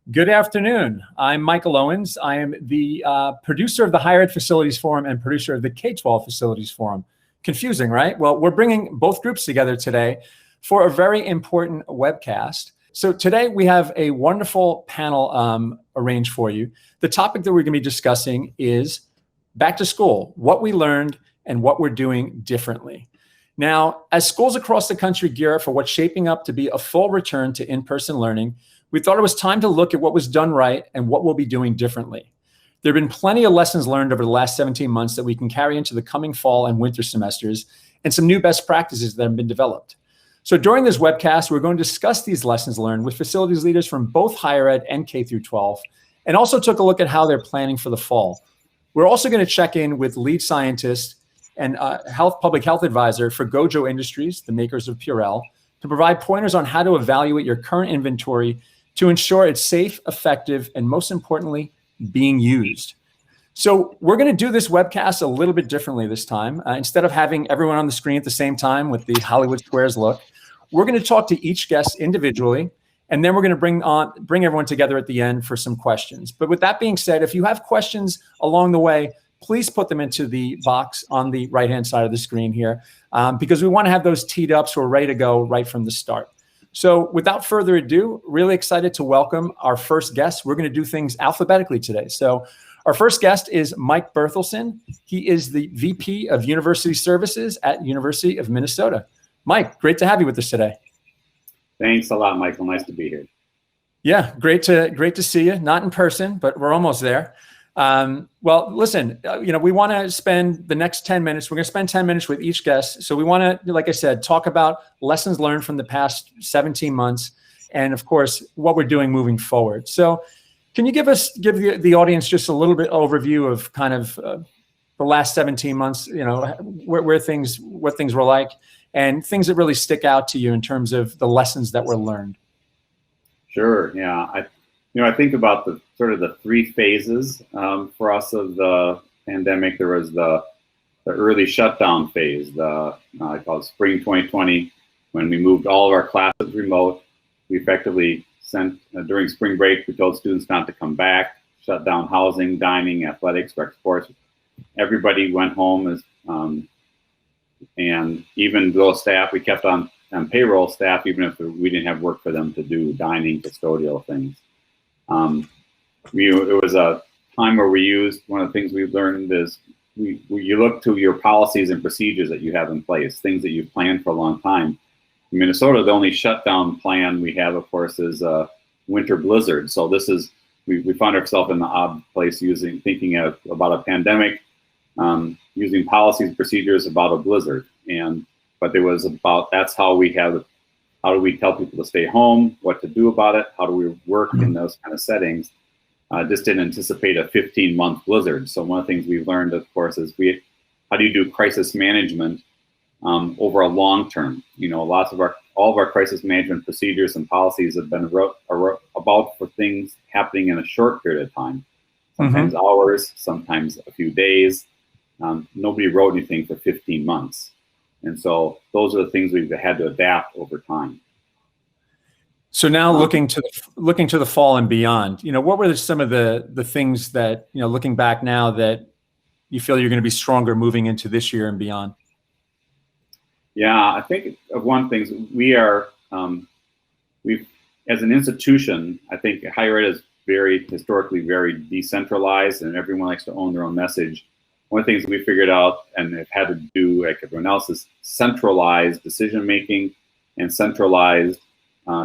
Good afternoon. I'm Michael Owens. I am the producer of the Higher Ed Facilities Forum and producer of the K-12 Facilities Forum. Confusing, right? Well, we're bringing both groups together today for a very important webcast. So today we have a wonderful panel arranged for you. The topic that we're going to be discussing is back to school, what we learned and what we're doing differently. Now, as schools across the country gear up for what's shaping up to be a full return to in-person learning, we thought it was time to look at what was done right and what we'll be doing differently. There have been plenty of lessons learned over the last 17 months that we can carry into the coming fall and winter semesters, and some new best practices that have been developed. So during this webcast, we're going to discuss these lessons learned with facilities leaders from both higher ed and K through 12, and also took a look at how they're planning for the fall. We're also going to check in with lead scientist and public health advisor for GOJO Industries, the makers of Purell, to provide pointers on how to evaluate your current inventory to ensure it's safe, effective, and most importantly, being used. So we're going to do this webcast a little bit differently this time. Instead of having everyone on the screen at the same time with the Hollywood Squares look, we're going to talk to each guest individually, and then we're going to bring everyone together at the end for some questions. But with that being said, if you have questions along the way, please put them into the box on the right-hand side of the screen here, because we want to have those teed up so we're ready to go right from the start. So without further ado, really excited to welcome our first guest. We're going to do things alphabetically today. So our first guest is Mike Berthelsen. He is the VP of University Services at University of Minnesota. Mike, great to have you with us today. Thanks a lot, Michael. Nice to be here. Yeah, great to see you. Not in person, but we're almost there. Well, listen, we want to spend the next 10 minutes. We're going to spend 10 minutes with each guest. So we want to, like I said, talk about lessons learned from the past 17 months. And of course, what we're doing moving forward. So can you give the audience just a little bit overview of kind of the last 17 months, what things were like and things that really stick out to you in terms of the lessons that were learned? Sure. Yeah. I think about the sort of the three phases for us of the pandemic. There was the early shutdown phase, I call it spring 2020, when we moved all of our classes remote. We effectively sent, during spring break, we told students not to come back, shut down housing, dining, athletics, rec sports. Everybody went home, and even though staff, we kept on payroll staff, even if we didn't have work for them to do dining, custodial things. It was a time where one of the things we've learned is you look to your policies and procedures that you have in place, things that you've planned for a long time. In Minnesota, the only shutdown plan we have, of course, is a winter blizzard. So we found ourselves in the odd place thinking about a pandemic, using policies and procedures about a blizzard. But it was about, that's how do we tell people to stay home, what to do about it, how do we work in those kind of settings. Just didn't anticipate a 15-month blizzard. So one of the things we've learned, of course, is how do you do crisis management over a long term? All of our crisis management procedures and policies have been about for things happening in a short period of time, sometimes hours, sometimes a few days. Nobody wrote anything for 15 months. And so those are the things we've had to adapt over time. So now looking to the fall and beyond, what were some of the things that, looking back now, that you feel you're going to be stronger moving into this year and beyond? Yeah, I think of one thing, as an institution, I think higher ed is historically very decentralized, and everyone likes to own their own message. One of the things we figured out and have had to do, like everyone else, is centralized decision-making and centralized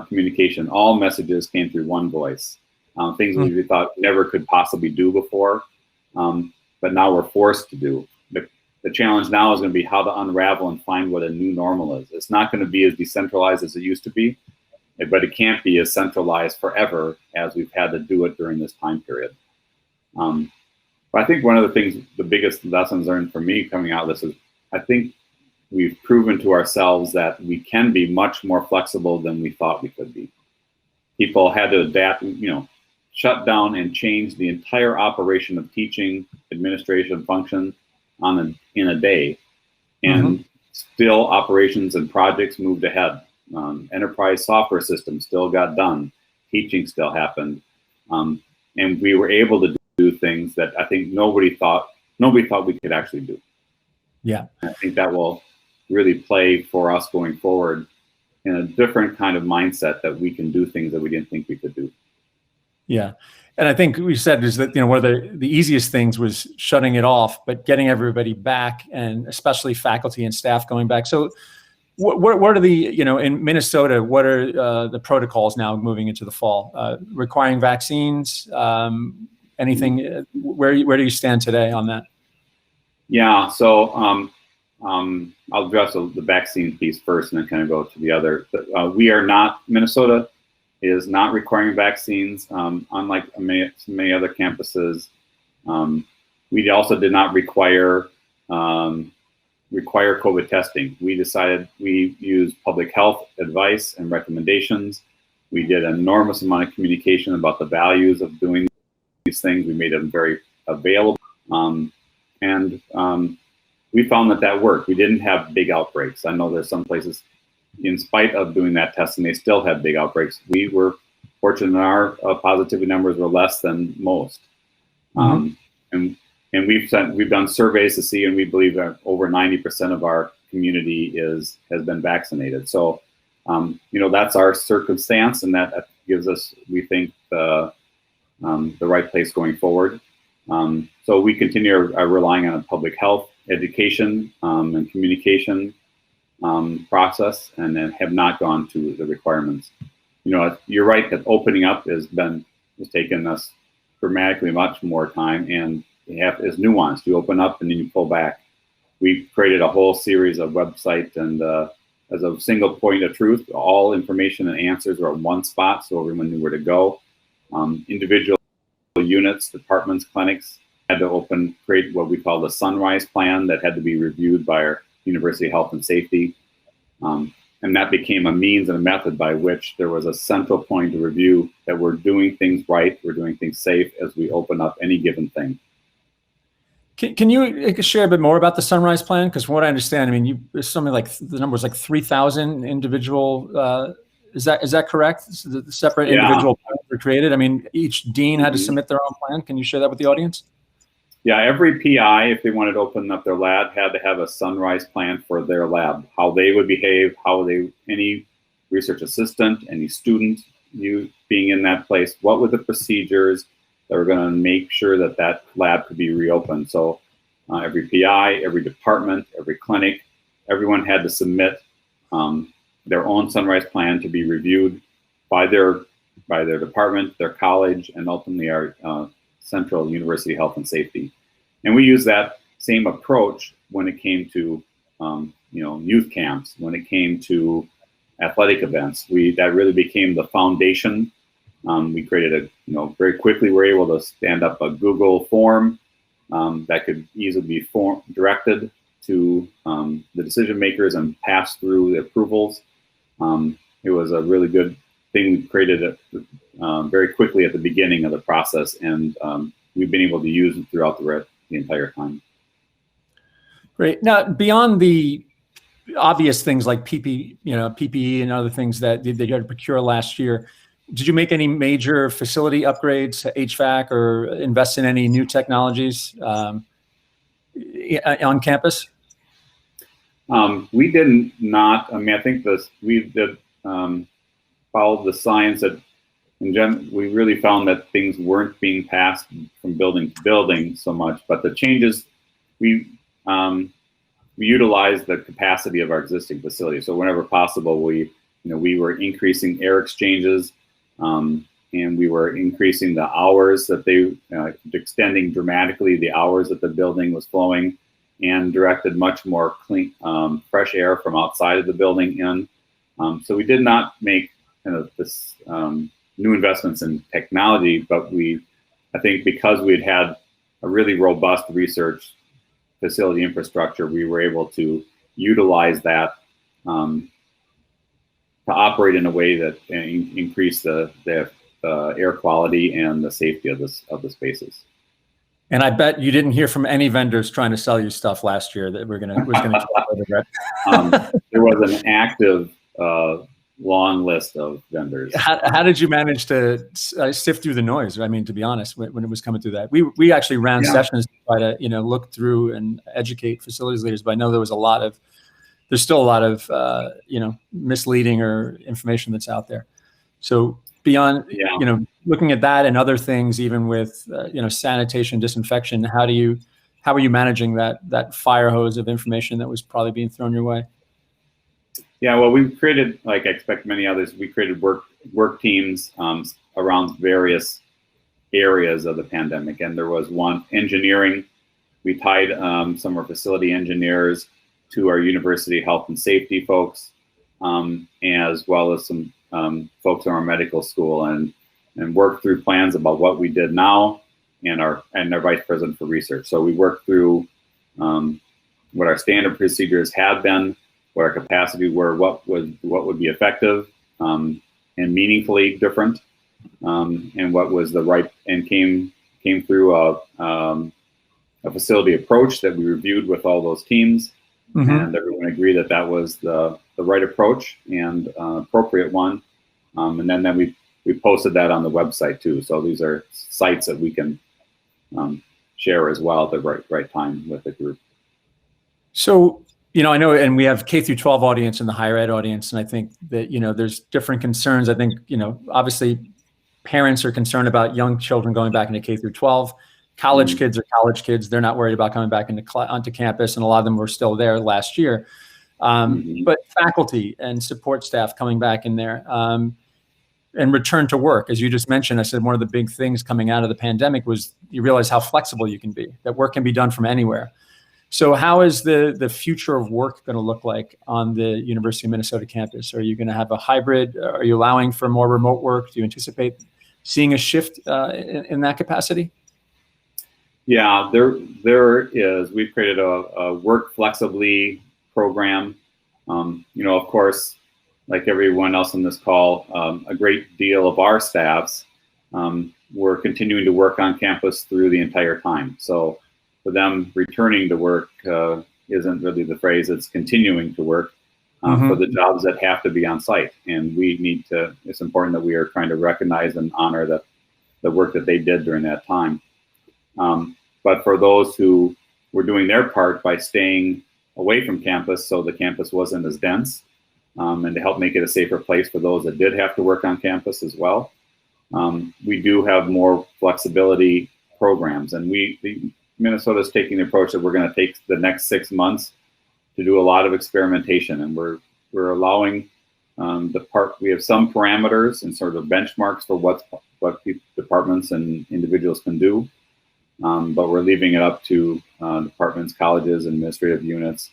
communication. All messages came through one voice. Things we thought never could possibly do before, but now we're forced to do. The challenge now is going to be how to unravel and find what a new normal is. It's not going to be as decentralized as it used to be, but it can't be as centralized forever as we've had to do it during this time period. But I think one of the things, the biggest lessons learned for me coming out of this is, I think we've proven to ourselves that we can be much more flexible than we thought we could be. People had to adapt, shut down and change the entire operation of teaching, administration function in a day. And still operations and projects moved ahead. Enterprise software systems still got done. Teaching still happened. And we were able to do things that I think nobody thought we could actually do. Yeah. And I think that will really play for us going forward in a different kind of mindset, that we can do things that we didn't think we could do. Yeah. And I think we said is that, one of the easiest things was shutting it off, but getting everybody back, and especially faculty and staff going back. So what are the, in Minnesota, what are the protocols now moving into the fall? Requiring vaccines, anything, where do you stand today on that? Yeah, so I'll address the vaccine piece first and then kind of go to the other. Minnesota is not requiring vaccines, unlike many other campuses. We also did not require COVID testing. We decided we used public health advice and recommendations. We did an enormous amount of communication about the values of doing these things. We made them very available. We found that worked. We didn't have big outbreaks. I know there's some places, in spite of doing that testing, they still had big outbreaks. We were fortunate our positivity numbers were less than most. And we've done surveys to see, and we believe that over 90% of our community has been vaccinated. So, that's our circumstance, and that gives us, we think, the right place going forward. So we continue relying on a public health education and communication process, and then have not gone to the requirements. You're right that opening up has taken us dramatically much more time, and is nuanced. You open up and then you pull back. We've created a whole series of websites, and as a single point of truth, all information and answers are at one spot, so everyone knew where to go. Individual units, departments, clinics had to create what we call the Sunrise Plan that had to be reviewed by our University of Health and Safety. And that became a means and a method by which there was a central point of review that we're doing things right, we're doing things safe as we open up any given thing. Can you share a bit more about the Sunrise Plan? Because from what I understand, there's something like the number was like 3,000 individual. Is that correct? The separate individual plans were created. Each dean had to submit their own plan. Can you share that with the audience? Yeah, every PI, if they wanted to open up their lab, had to have a Sunrise Plan for their lab. How they would behave, any research assistant, any student, you being in that place, what were the procedures that were going to make sure that lab could be reopened. So every PI, every department, every clinic, everyone had to submit their own Sunrise Plan to be reviewed by their department, their college, and ultimately our Central University Health and Safety. And we use that same approach when it came to youth camps, when it came to athletic events. That really became the foundation. We created very quickly we're able to stand up a Google form that could easily be directed to the decision makers and pass through the approvals. It was a really good thing. We created it very quickly at the beginning of the process, and we've been able to use it throughout the entire time. Great. Now, beyond the obvious things like PPE and other things that you had to procure last year, did you make any major facility upgrades to HVAC or invest in any new technologies on campus? We did not. I think we did follow the science that we really found that things weren't being passed from building to building so much, but the changes, we utilized the capacity of our existing facility. So whenever possible, we were increasing air exchanges, and we were increasing the hours that extending dramatically the hours that the building was flowing, and directed much more clean, fresh air from outside of the building in. So we did not make this new investments in technology, but I think because we'd had a really robust research facility infrastructure, we were able to utilize that to operate in a way that increased the air quality and the safety of the spaces. And I bet you didn't hear from any vendors trying to sell you stuff last year that was going to right? There was an active long list of vendors. How did you manage to sift through the noise? I mean, to be honest, when it was coming through that, we actually ran sessions to try to, look through and educate facilities leaders, but I know there's still a lot of, misleading or information that's out there. So beyond, looking at that and other things, even with, sanitation, disinfection, how are you managing that fire hose of information that was probably being thrown your way? Yeah, well, we created, like I expect many others, we created work teams around various areas of the pandemic. And there was one, engineering. We tied some of our facility engineers to our university health and safety folks, as well as some folks in our medical school, and worked through plans about what we did now, and our vice president for research. So we worked through what our standard procedures have been, what our capacity were, what would be effective and meaningfully different, and what was the right, and came through a facility approach that we reviewed with all those teams, and everyone agreed that was the right approach and appropriate one, and then we posted that on the website too. So these are sites that we can share as well at the right time with the group. So, I know, and we have K through 12 audience and the higher ed audience. And I think that, there's different concerns. I think, obviously parents are concerned about young children going back into K through 12. College kids are college kids. They're not worried about coming back onto campus. And a lot of them were still there last year. But faculty and support staff coming back in there and return to work. As you just mentioned, I said one of the big things coming out of the pandemic was you realize how flexible you can be, that work can be done from anywhere. So how is the future of work going to look like on the University of Minnesota campus? Are you going to have a hybrid? Are you allowing for more remote work? Do you anticipate seeing a shift in that capacity? Yeah, there is. We've created a work flexibly program. Of course, like everyone else on this call, a great deal of our staffs were continuing to work on campus through the entire time. So for them, returning to work isn't really the phrase, it's continuing to work for the jobs that have to be on site. And it's important that we are trying to recognize and honor the work that they did during that time. But for those who were doing their part by staying away from campus so the campus wasn't as dense, and to help make it a safer place for those that did have to work on campus as well, we do have more flexibility programs. And Minnesota is taking the approach that we're going to take the next 6 months to do a lot of experimentation, and we're allowing we have some parameters and sort of benchmarks for what departments and individuals can do, but we're leaving it up to departments, colleges, administrative units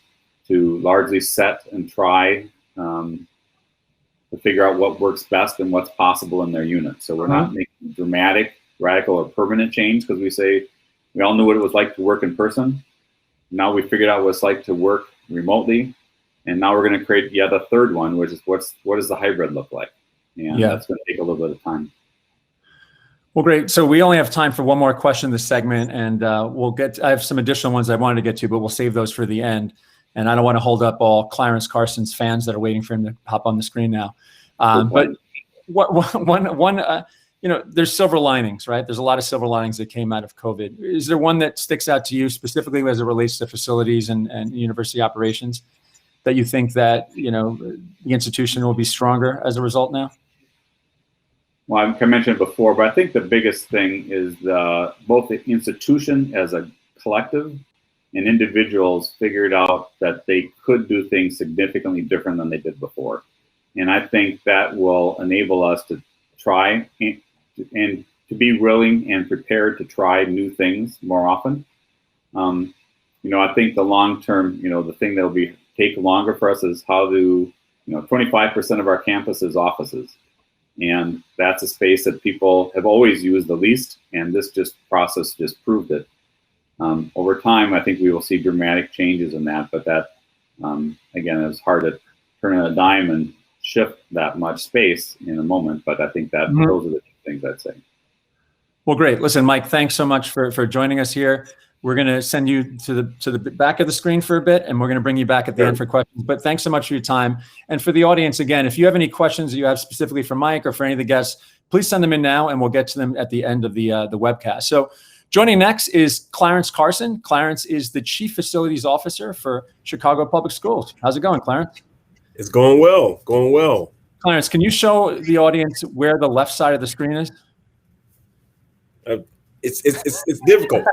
to largely set and try to figure out what works best and what's possible in their unit. So we're not making dramatic, radical, or permanent change, because we all knew what it was like to work in person. Now we figured out what it's like to work remotely. And now we're going to create yet a third one, which is what does the hybrid look like? And that's going to take a little bit of time. Well, great. So we only have time for one more question in this segment, and I have some additional ones I wanted to get to, but we'll save those for the end. And I don't want to hold up all Clarence Carson's fans that are waiting for him to pop on the screen now. But there's silver linings, right? There's a lot of silver linings that came out of COVID. Is there one that sticks out to you specifically as it relates to facilities and university operations that you think that, the institution will be stronger as a result now? Well, I mentioned it before, but I think the biggest thing is both the institution as a collective and individuals figured out that they could do things significantly different than they did before. And I think that will enable us to try and to be willing and prepared to try new things more often. I think the long-term, the thing that'll take longer for us is how to, 25% of our campus is offices. And that's a space that people have always used the least, and this process just proved it. Over time, I think we will see dramatic changes in that, but that, again, it's hard to turn on a dime and shift that much space in a moment, but I think that those are the things I'd say. Well, great. Listen, Mike, thanks so much for joining us here. We're going to send you to the back of the screen for a bit, and we're going to bring you back at the end for questions. But thanks so much for your time. And for the audience, again, if you have any questions that you have specifically for Mike or for any of the guests, please send them in now, and we'll get to them at the end of the webcast. So joining next is Clarence Carson. Clarence is the Chief Facilities Officer for Chicago Public Schools. How's it going, Clarence? It's going well, going well. Clarence, can you show the audience where the left side of the screen is? It's difficult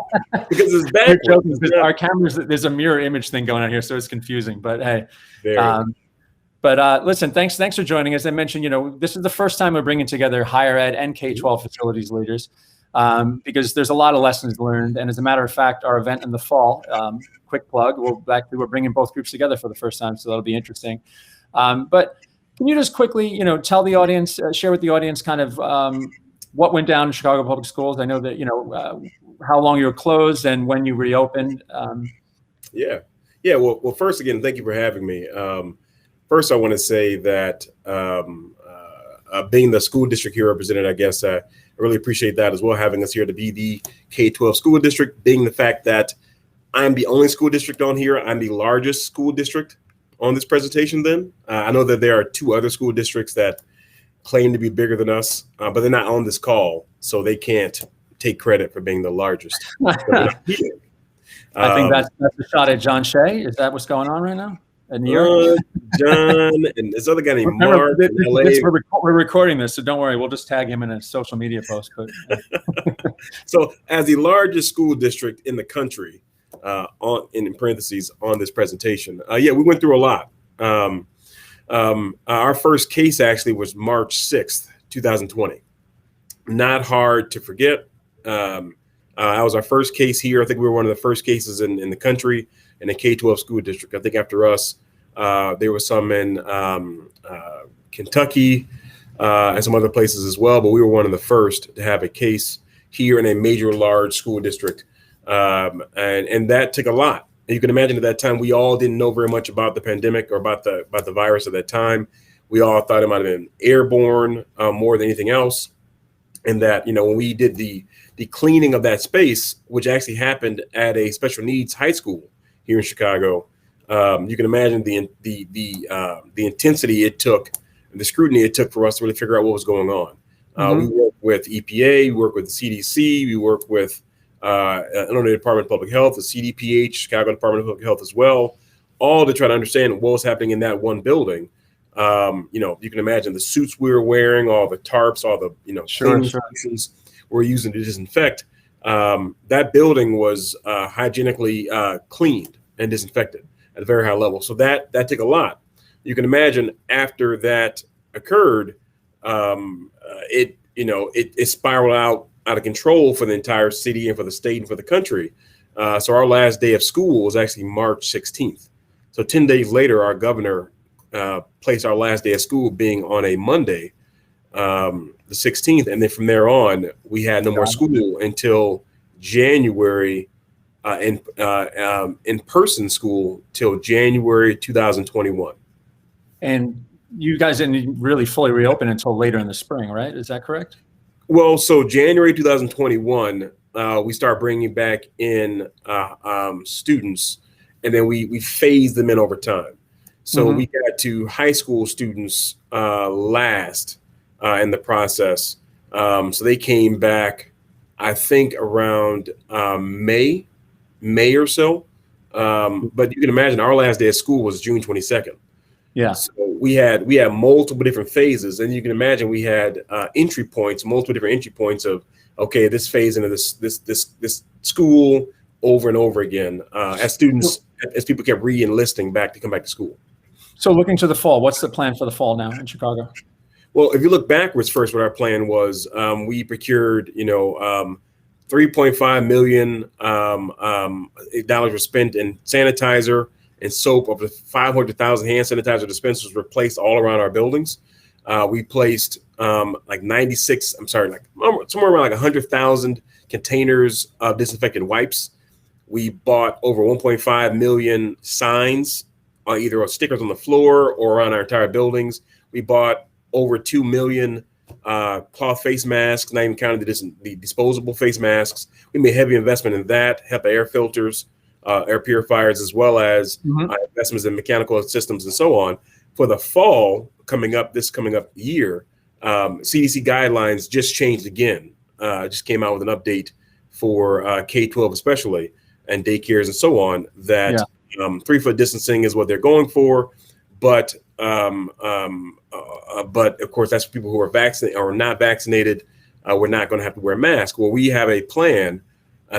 because it's backwards. Our cameras, there's a mirror image thing going on here, so it's confusing. But hey, listen, thanks for joining. As I mentioned, this is the first time we're bringing together higher ed and K-12 facilities leaders because there's a lot of lessons learned. And as a matter of fact, our event in the fall, quick plug, we're bringing both groups together for the first time, so that'll be interesting. But can you just quickly, tell the audience, share with the audience kind of what went down in Chicago Public Schools? I know that, how long you were closed and when you reopened. Yeah. Well, first, again, thank you for having me. First, I want to say that being the school district here represented, I guess I really appreciate that as well, having us here to be the K-12 school district, being the fact that I'm the only school district on here. I'm the largest school district on this presentation then. I know that there are two other school districts that claim to be bigger than us, but they're not on this call, so they can't take credit for being the largest. I think that's a shot at John Shea. Is that what's going on right now in New York? John and this other guy named Mark in LA. We're recording this, so don't worry. We'll just tag him in a social media post. But So as the largest school district in the country, in parentheses on this presentation, we went through a lot. Our first case actually was March 6th, 2020. Not hard to forget. That was our first case here. I think we were one of the first cases in the country in a K-12 school district. I think after us, there was some in Kentucky and some other places as well, but we were one of the first to have a case here in a major large school district. And that took a lot. You can imagine at that time, we all didn't know very much about the pandemic or about the virus at that time. We all thought it might have been airborne more than anything else. And that, when we did the cleaning of that space, which actually happened at a special needs high school here in Chicago, you can imagine the intensity it took, the scrutiny it took for us to really figure out what was going on. We worked with EPA, we worked with the CDC, we worked with Illinois Department of Public Health, the CDPH, Chicago Department of Public Health as well, all to try to understand what was happening in that one building. You can imagine the suits we were wearing, all the tarps, all the cleaning solutions we're using to disinfect. That building was hygienically cleaned and disinfected at a very high level. So that took a lot. You can imagine after that occurred, it spiraled out of control for the entire city and for the state and for the country. So our last day of school was actually March 16th. So 10 days later, our governor placed our last day of school being on a Monday, the 16th. And then from there on, we had no more school until January, in-person school till January 2021. And you guys didn't really fully reopen until later in the spring, right? Is that correct? Well, so January 2021, we start bringing back in students, and then we phase them in over time. So we got to high school students last in the process. So they came back, I think, around May or so. But you can imagine our last day of school was June 22nd. Yeah. So we had multiple different phases, and you can imagine we had multiple different entry points of, okay, this phase into this school over and over again as people kept re-enlisting back to come back to school. So looking to the fall, what's the plan for the fall now in Chicago? Well, if you look backwards first, what our plan was, we procured, $3.5 million dollars were spent in sanitizer and soap. Over 500,000 hand sanitizer dispensers were placed all around our buildings. We placed somewhere around 100,000 containers of disinfectant wipes. We bought over 1.5 million signs, either stickers on the floor or on our entire buildings. We bought over 2 million cloth face masks, not even counting the disposable face masks. We made heavy investment in that, HEPA air filters, air purifiers, as well as investments in mechanical systems and so on. For the fall this coming up year, CDC guidelines just changed again. Just came out with an update for K-12 especially, and daycares and so on, that 3-foot distancing is what they're going for. But of course, that's for people who are vaccinated or not vaccinated. We're not going to have to wear a mask. Well, we have a plan,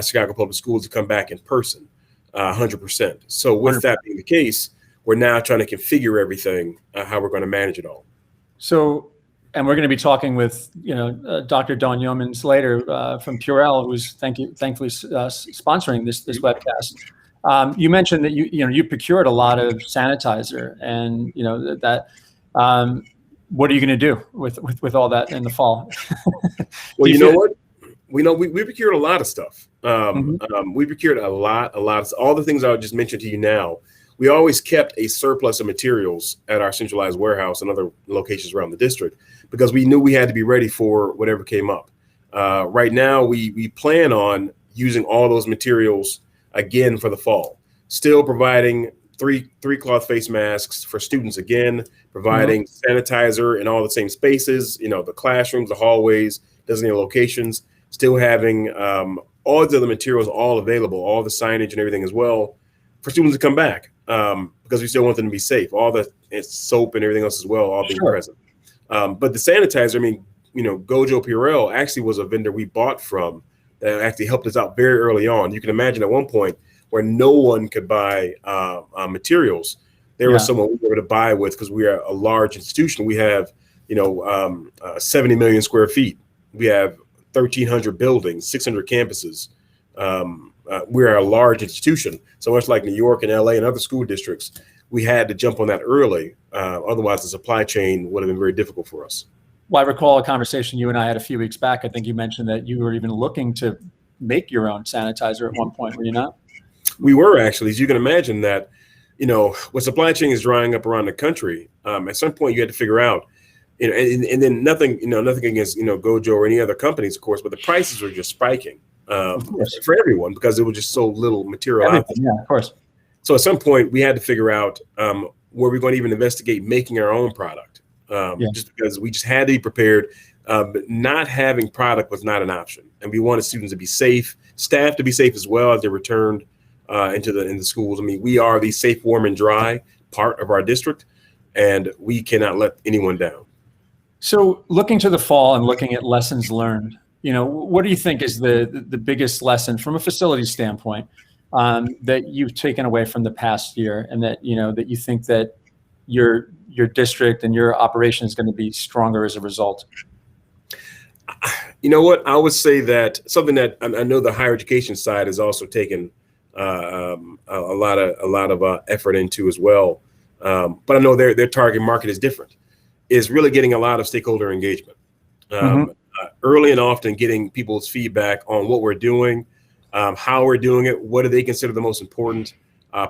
Chicago Public Schools, to come back in person, 100%. So with that being the case, we're now trying to configure everything, how we're going to manage it all. So, and we're going to be talking with, Dr. Dawn Yeomans later from Purell, who's thankfully sponsoring this webcast. You mentioned that you procured a lot of sanitizer, and what are you going to do with all that in the fall? Well, you know what? We procured a lot of stuff. We procured a lot of all the things I just mentioned to you now. We always kept a surplus of materials at our centralized warehouse and other locations around the district, because we knew we had to be ready for whatever came up. Right now, we plan on using all those materials again for the fall, still providing three cloth face masks for students again, providing sanitizer in all the same spaces, the classrooms, the hallways, designated locations, still having all the other materials all available, all the signage and everything as well for students to come back, because we still want them to be safe. All the soap and everything else as well, all being present. But the sanitizer, GOJO Purell actually was a vendor we bought from that actually helped us out very early on. You can imagine at one point where no one could buy materials, there was someone we were able to buy with, because we are a large institution. We have, 70 million square feet. We have 1,300 buildings, 600 campuses. We are a large institution. So much like New York and LA and other school districts, we had to jump on that early. Otherwise, the supply chain would have been very difficult for us. Well, I recall a conversation you and I had a few weeks back. I think you mentioned that you were even looking to make your own sanitizer at one point, were you not? We were, actually. As you can imagine that, when supply chain is drying up around the country, at some point you had to figure out, and then nothing against, GOJO or any other companies, of course, but the prices were just spiking for everyone, because there was just so little material out there. Yeah, of course. So at some point we had to figure out were we going to even investigate making our own product, just because we just had to be prepared. But not having product was not an option, and we wanted students to be safe, staff to be safe as well as they returned into the schools. We are the safe, warm, and dry part of our district, and we cannot let anyone down. So looking to the fall and looking at lessons learned, what do you think is the biggest lesson from a facility standpoint that you've taken away from the past year, and that, that you think that your district and your operation is going to be stronger as a result? You know what? I would say that something that I know the higher education side has also taken a lot of effort into as well. But I know their target market is different, is really getting a lot of stakeholder engagement. Early and often getting people's feedback on what we're doing, how we're doing it, what do they consider the most important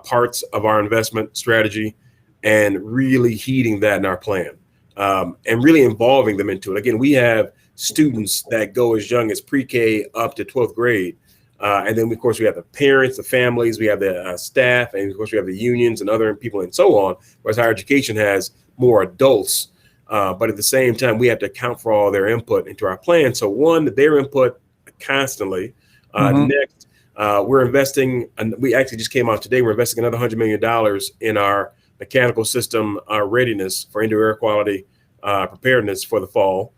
parts of our investment strategy, and really heeding that in our plan, and really involving them into it. Again, we have students that go as young as pre-K up to 12th grade. And then, of course, we have the parents, the families, we have the staff, and of course, we have the unions and other people and so on, whereas higher education has more adults. But at the same time, we have to account for all their input into our plan. So one, their input constantly. Next, we're investing, and we actually just came out today, we're investing another $100 million in our mechanical system readiness for indoor air quality preparedness for the fall.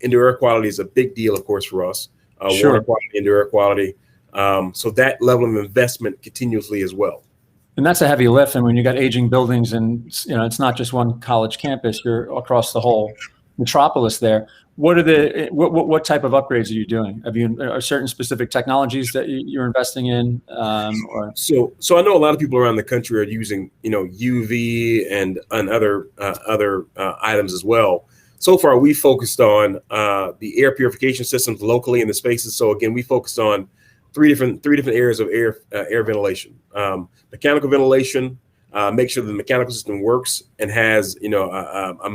Indoor air quality is a big deal, of course, for us. Water quality, indoor air quality. So that level of investment continuously as well. And that's a heavy lift. And when you got aging buildings, and it's not just one college campus, you're across the whole metropolis there. What are what type of upgrades are you doing? Are certain specific technologies that you're investing in? So I know a lot of people around the country are using UV and other items as well. So far, we focused on the air purification systems locally in the spaces. So again, we focused on three different areas of air ventilation. Mechanical ventilation, make sure the mechanical system works and has a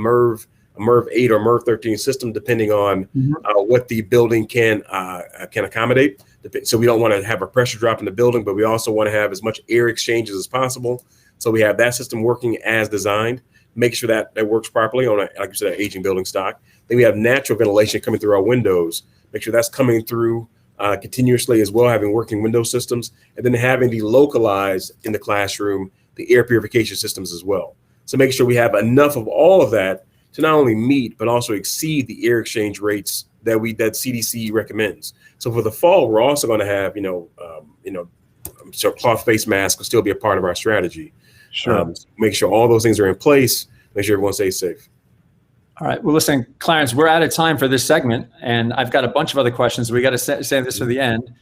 MERV 8 or MERV 13 system, depending on what the building can accommodate. So we don't want to have a pressure drop in the building, but we also want to have as much air exchanges as possible. So we have that system working as designed, make sure that that works properly on, like you said, aging building stock. Then we have natural ventilation coming through our windows, make sure that's coming through continuously as well, having working window systems, and then having the localized in the classroom, the air purification systems as well. So making sure we have enough of all of that to not only meet, but also exceed the air exchange rates that CDC recommends. So for the fall, we're also going to have, so cloth face masks will still be a part of our strategy. Sure. Make sure all those things are in place, make sure everyone stays safe. All right. Well, listen, Clarence, we're out of time for this segment, and I've got a bunch of other questions. We got to save this for the end.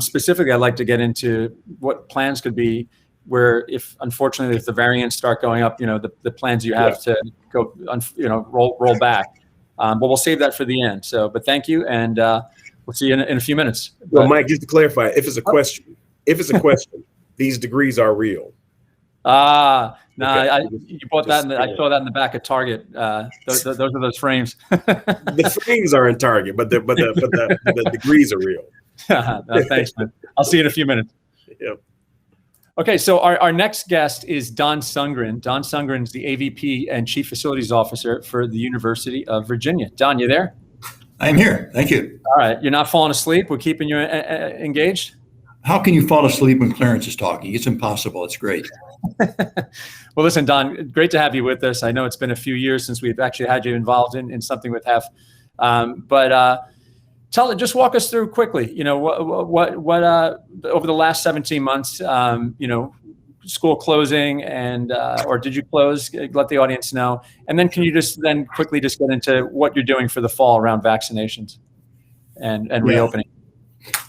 Specifically, I'd like to get into what plans could be where, unfortunately, if the variants start going up, the plans you have to go, roll back. But we'll save that for the end. So, but thank you, and we'll see you in a few minutes. Well, Mike, just to clarify, if it's a question, these degrees are real. No, Okay. you bought that. I saw that in the back of Target. Those are those frames. The frames are in Target, but the degrees are real. No, thanks, man. I'll see you in a few minutes. Yep. Okay, so our next guest is Don Sundgren. Don Sundgren is the AVP and Chief Facilities Officer for the University of Virginia. Don, you there? I'm here. Thank you. All right, you're not falling asleep. We're keeping you engaged. How can you fall asleep when Clarence is talking? It's impossible. It's great. Well, listen, Don, great to have you with us. I know it's been a few years since we've actually had you involved in something with HEF. Just walk us through quickly, what over the last 17 months, school closing and, or did you close? Let the audience know. And then can you then quickly get into what you're doing for the fall around vaccinations and reopening?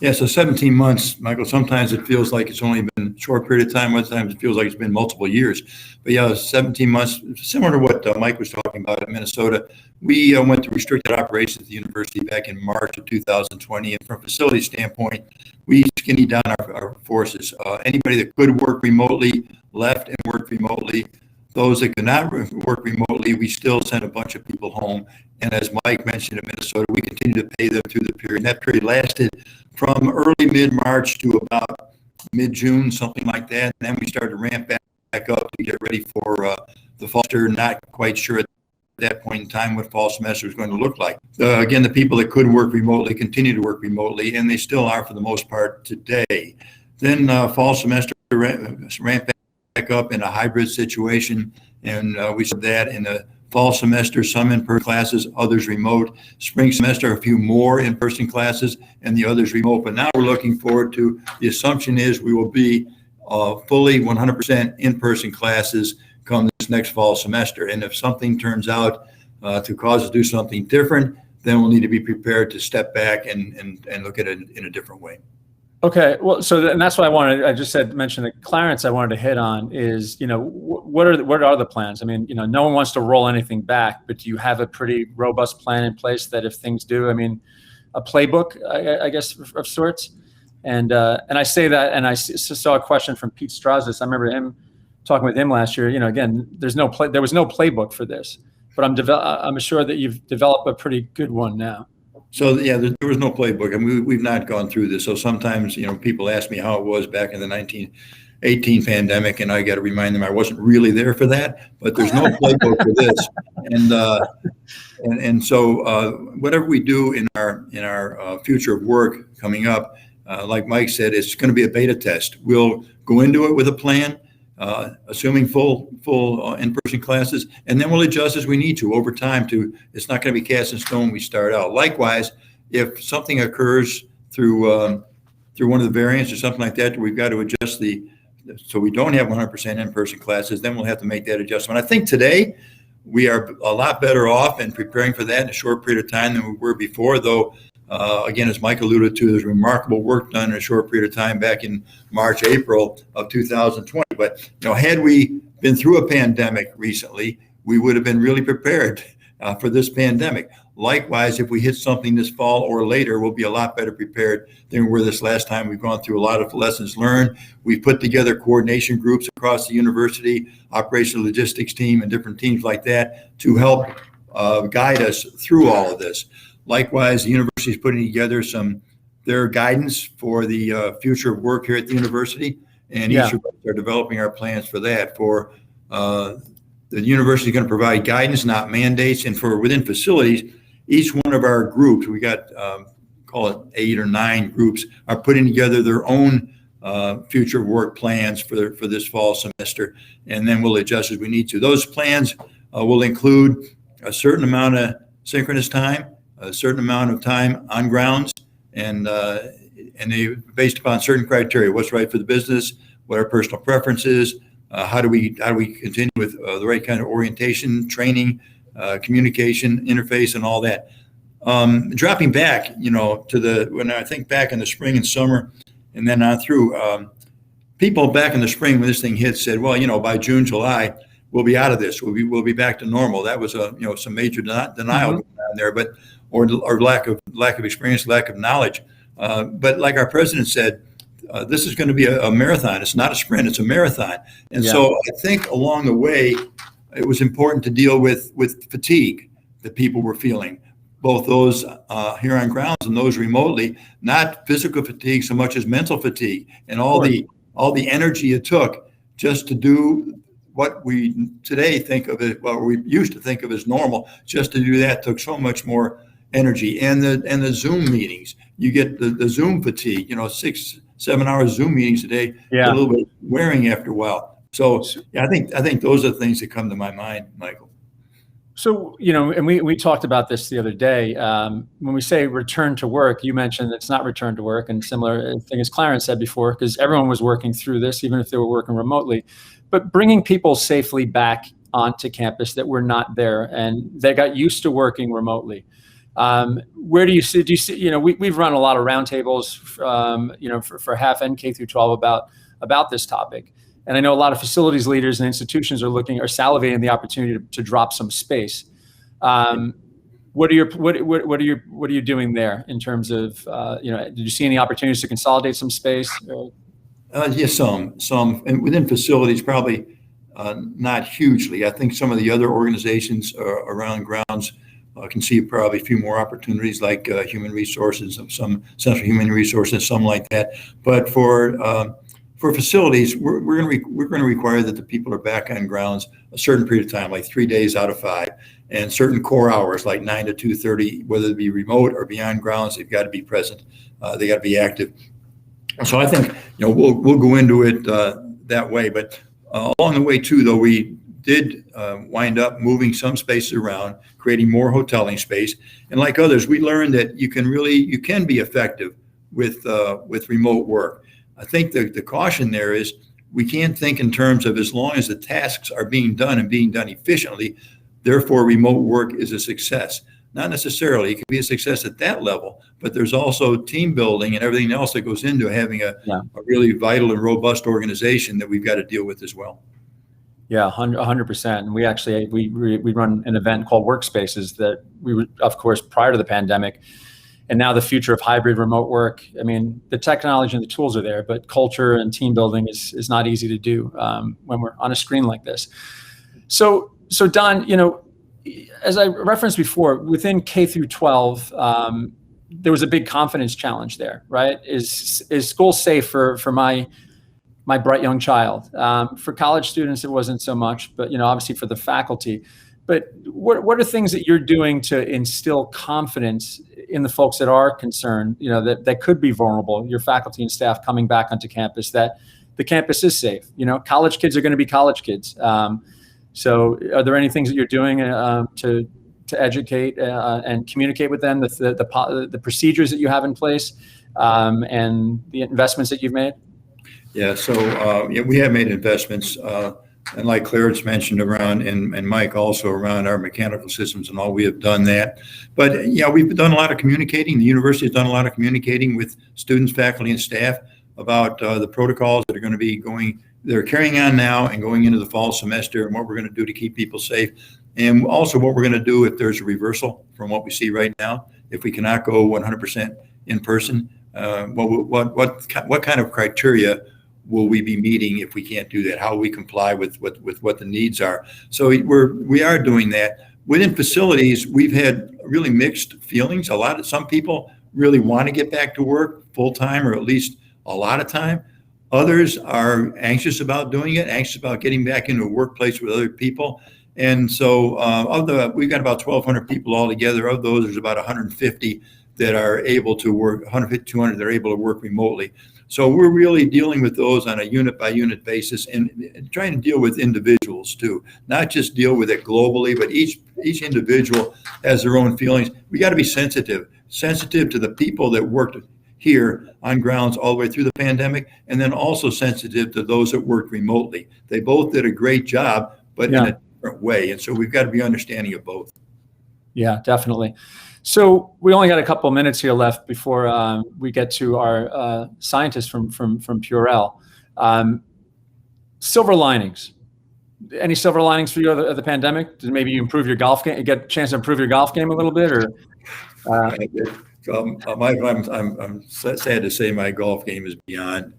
Yeah, so 17 months, Michael, sometimes it feels like it's only been a short period of time. Other times it feels like it's been multiple years. But yeah, 17 months, similar to what Mike was talking about in Minnesota. We went to restricted operations at the university back in March of 2020. And from a facility standpoint, we skinny down our forces. Anybody that could work remotely left and worked remotely. Those that could not work remotely, we still sent a bunch of people home. And as Mike mentioned in Minnesota, we continue to pay them through the period. And that period lasted from early mid-March to about mid-June, something like that. And then we started to ramp back up to get ready for the fall semester. Not quite sure at that point in time what fall semester is going to look like. Again, the people that could work remotely continue to work remotely, and they still are for the most part today. Then fall semester ramped back up in a hybrid situation, and we saw that in the fall semester, some in-person classes, others remote. Spring semester, a few more in-person classes, and the others remote. But now we're looking forward to, the assumption is we will be fully 100% in-person classes come this next fall semester. And if something turns out to cause us to do something different, then we'll need to be prepared to step back and look at it in a different way. Okay, well, and that's what I just mentioned that Clarence I wanted to hit on is, what are the plans? I mean, no one wants to roll anything back, but do you have a pretty robust plan in place that if things do, a playbook, I guess, of sorts? And I say that, and I saw a question from Pete Strazis. I remember him talking with him last year. Again, there was no playbook for this, but I'm sure that you've developed a pretty good one now. So yeah, there was no playbook, and we've not gone through this. So sometimes, people ask me how it was back in the 1918 pandemic, and I got to remind them I wasn't really there for that. But there's no playbook for this, and so whatever we do in our future of work coming up, like Mike said, it's going to be a beta test. We'll go into it with a plan, assuming full in-person classes, and then we'll adjust as we need to over time. It's not going to be cast in stone when we start out. Likewise, if something occurs through one of the variants or something like that, we've got to adjust so we don't have 100% in-person classes, then we'll have to make that adjustment. I think today we are a lot better off in preparing for that in a short period of time than we were before, though. Again, as Mike alluded to, there's remarkable work done in a short period of time back in March, April of 2020. But, had we been through a pandemic recently, we would have been really prepared for this pandemic. Likewise, if we hit something this fall or later, we'll be a lot better prepared than we were this last time. We've gone through a lot of lessons learned. We've put together coordination groups across the university, operational logistics team, and different teams like that to help guide us through all of this. Likewise, the university is putting together their guidance for the future of work here at the university, and each of us are developing our plans for that. For the university is going to provide guidance, not mandates, and for within facilities, each one of our groups, we got call it 8 or 9 groups, are putting together their own future work plans for this fall semester, and then we'll adjust as we need to. Those plans will include a certain amount of synchronous time, a certain amount of time on grounds, and they based upon certain criteria: what's right for the business, what our personal preferences, how do we continue with the right kind of orientation, training, communication, interface, and all that. Dropping back, when I think back in the spring and summer, and then on through, people back in the spring when this thing hit said, well, by June, July, we'll be out of this. We'll be back to normal. That was some major denial going on there, but or lack of experience, lack of knowledge. But like our president said, this is going to be a marathon. It's not a sprint. It's a marathon. And so I think along the way, it was important to deal with fatigue that people were feeling, both those here on grounds and those remotely, not physical fatigue so much as mental fatigue, and all the energy it took just to do what we today think of it, well, we used to think of as normal. Just to do that took so much more energy. And the Zoom meetings, you get the Zoom fatigue, 6-7 hours Zoom meetings a day, a little bit wearing after a while. So I think those are the things that come to my mind, Michael. So, and we talked about this the other day. When we say return to work, you mentioned it's not return to work, and similar thing as Clarence said before, because everyone was working through this, even if they were working remotely. But bringing people safely back onto campus that were not there and they got used to working remotely. Where do you see? We've run a lot of roundtables, for half and K through 12 about this topic. And I know a lot of facilities leaders and institutions are salivating the opportunity to drop some space. What are you doing there in terms of did you see any opportunities to consolidate some space? Yes, some, and within facilities probably not hugely. I think some of the other organizations around grounds can see probably a few more opportunities, like human resources, some central human resources, some like that. But for facilities, we're going to require that the people are back on grounds a certain period of time, like 3 days out of 5, and certain core hours, like 9 to 2:30, whether it be remote or beyond grounds, they've got to be present. They got to be active. So I think we'll go into it that way. But along the way too, though, we did wind up moving some spaces around, creating more hoteling space. And like others, we learned that you can be effective with remote work. I think the caution there is we can't think in terms of as long as the tasks are being done and being done efficiently, therefore remote work is a success. Not necessarily. It can be a success at that level, but there's also team building and everything else that goes into having a really vital and robust organization that we've got to deal with as well. Yeah, 100%. And we actually, we run an event called Workspaces that we were, of course, prior to the pandemic. And now the future of hybrid remote work. I mean, the technology and the tools are there, but culture and team building is not easy to do when we're on a screen like this. So Don, as I referenced before, within K through 12, there was a big confidence challenge there, right? Is school safe for my bright young child? For college students, it wasn't so much, but obviously for the faculty. But what are things that you're doing to instill confidence in the folks that are concerned, that could be vulnerable, your faculty and staff coming back onto campus, that the campus is safe? College kids are going to be college kids. So are there any things that you're doing to educate and communicate with them, the procedures that you have in place and the investments that you've made? Yeah, so we have made investments, and like Clarence mentioned around, and Mike also around our mechanical systems and all, we have done that. But we've done a lot of communicating. The university has done a lot of communicating with students, faculty, and staff about the protocols that are going to be they're carrying on now and going into the fall semester, and what we're going to do to keep people safe. And also what we're going to do if there's a reversal from what we see right now, if we cannot go 100% in person, what kind of criteria will we be meeting if we can't do that? How will we comply with what the needs are? So we are doing that, Within facilities, we've had really mixed feelings. Some people really want to get back to work full time, or at least a lot of time. Others are anxious about doing it, anxious about getting back into a workplace with other people. And so we've got about 1,200 people altogether. Of those, there's about 150 that are able to work, 150, 200 that are able to work remotely. So we're really dealing with those on a unit by unit basis, and trying to deal with individuals too, not just deal with it globally, but each individual has their own feelings. We got to be sensitive to the people that worked here on grounds all the way through the pandemic, and then also sensitive to those that worked remotely. They both did a great job, but in a different way. And so we've got to be understanding of both. Yeah, definitely. So we only got a couple of minutes here left before we get to our scientists from Purell. Silver linings. Any silver linings for you of the pandemic? Did maybe you improve your golf game? You get a chance to improve your golf game a little bit, or? I'm sad to say my golf game is beyond.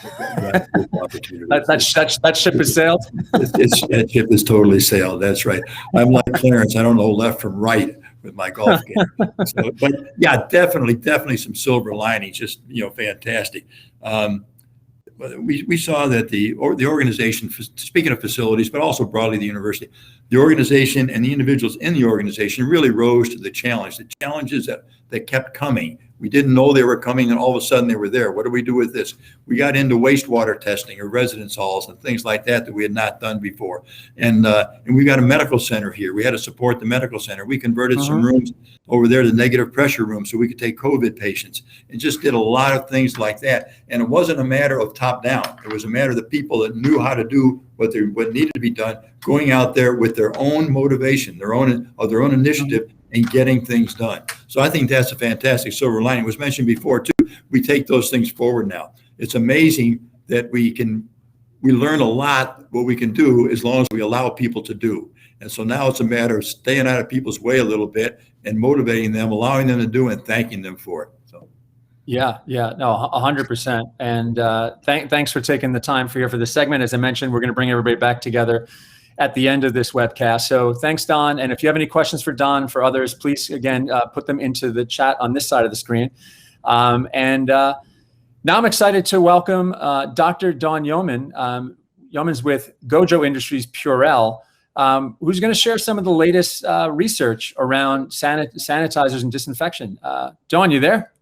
That ship has sailed. That ship is totally sailed. That's right. I'm like Clarence. I don't know left from right with my golf game. So, but yeah, definitely some silver linings. Just fantastic. We saw that the organization, speaking of facilities, but also broadly the university, the organization and the individuals in the organization really rose to the challenge. The challenges that kept coming. We didn't know they were coming, and all of a sudden they were there. What do we do with this? We got into wastewater testing or residence halls and things like that we had not done before. And we got a medical center here. We had to support the medical center. We converted some rooms over there to negative pressure rooms so we could take COVID patients, and just did a lot of things like that. And it wasn't a matter of top down. It was a matter of the people that knew how to do what needed to be done, going out there with their own motivation, their own initiative, and getting things done. So I think that's a fantastic silver lining. It was mentioned before too. We take those things forward now. It's amazing that we learn a lot what we can do as long as we allow people to do. And so now it's a matter of staying out of people's way a little bit and motivating them, allowing them to do, and thanking them for it. So. Yeah, no, 100%. And thanks for taking the time for this segment. As I mentioned, we're going to bring everybody back together at the end of this webcast. So thanks, Don. And if you have any questions for Don, for others, please, again, put them into the chat on this side of the screen. Now I'm excited to welcome Dr. Dawn Yeoman. Yeoman's with GOJO Industries Purell, who's going to share some of the latest research around sanitizers and disinfection. Dawn, you there?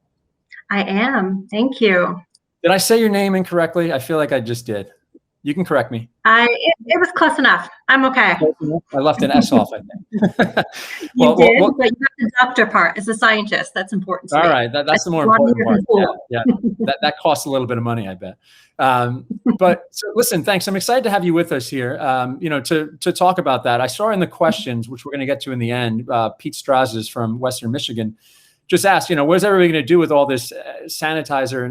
I am. Thank you. Did I say your name incorrectly? I feel like I just did. You can correct me. It was close enough. I'm okay. I left an S off, I think. But you have the doctor part as a scientist. That's important to me. All right, that's the more important part. Yeah. That costs a little bit of money, I bet. But so listen, thanks. I'm excited to have you with us here. To talk about that. I saw in the questions, which we're going to get to in the end, Pete Strazes from Western Michigan just asked, what's everybody going to do with all this sanitizer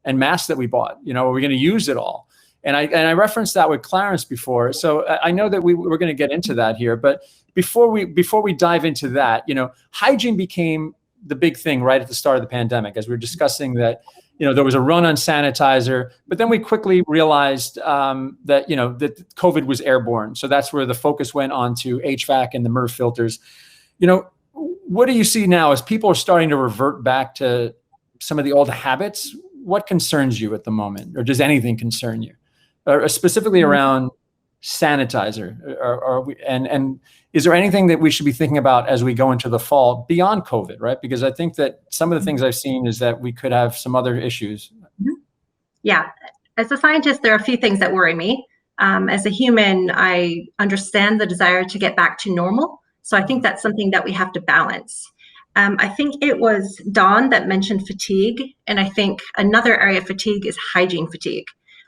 and masks that we bought? Are we going to use it all? And I referenced that with Clarence before. So I know that we're going to get into that here. But before we dive into that, hygiene became the big thing right at the start of the pandemic, as we were discussing that, there was a run on sanitizer, but then we quickly realized that that COVID was airborne. So that's where the focus went on to HVAC and the MERV filters. What do you see now as people are starting to revert back to some of the old habits? What concerns you at the moment, or does anything concern you, or specifically around sanitizer? And is there anything that we should be thinking about as we go into the fall beyond COVID, right? Because I think that some of the things I've seen is that we could have some other issues. Yeah, as a scientist, there are a few things that worry me. As a human, I understand the desire to get back to normal. So I think that's something that we have to balance. I think it was Dawn that mentioned fatigue. And I think another area of fatigue is hygiene fatigue.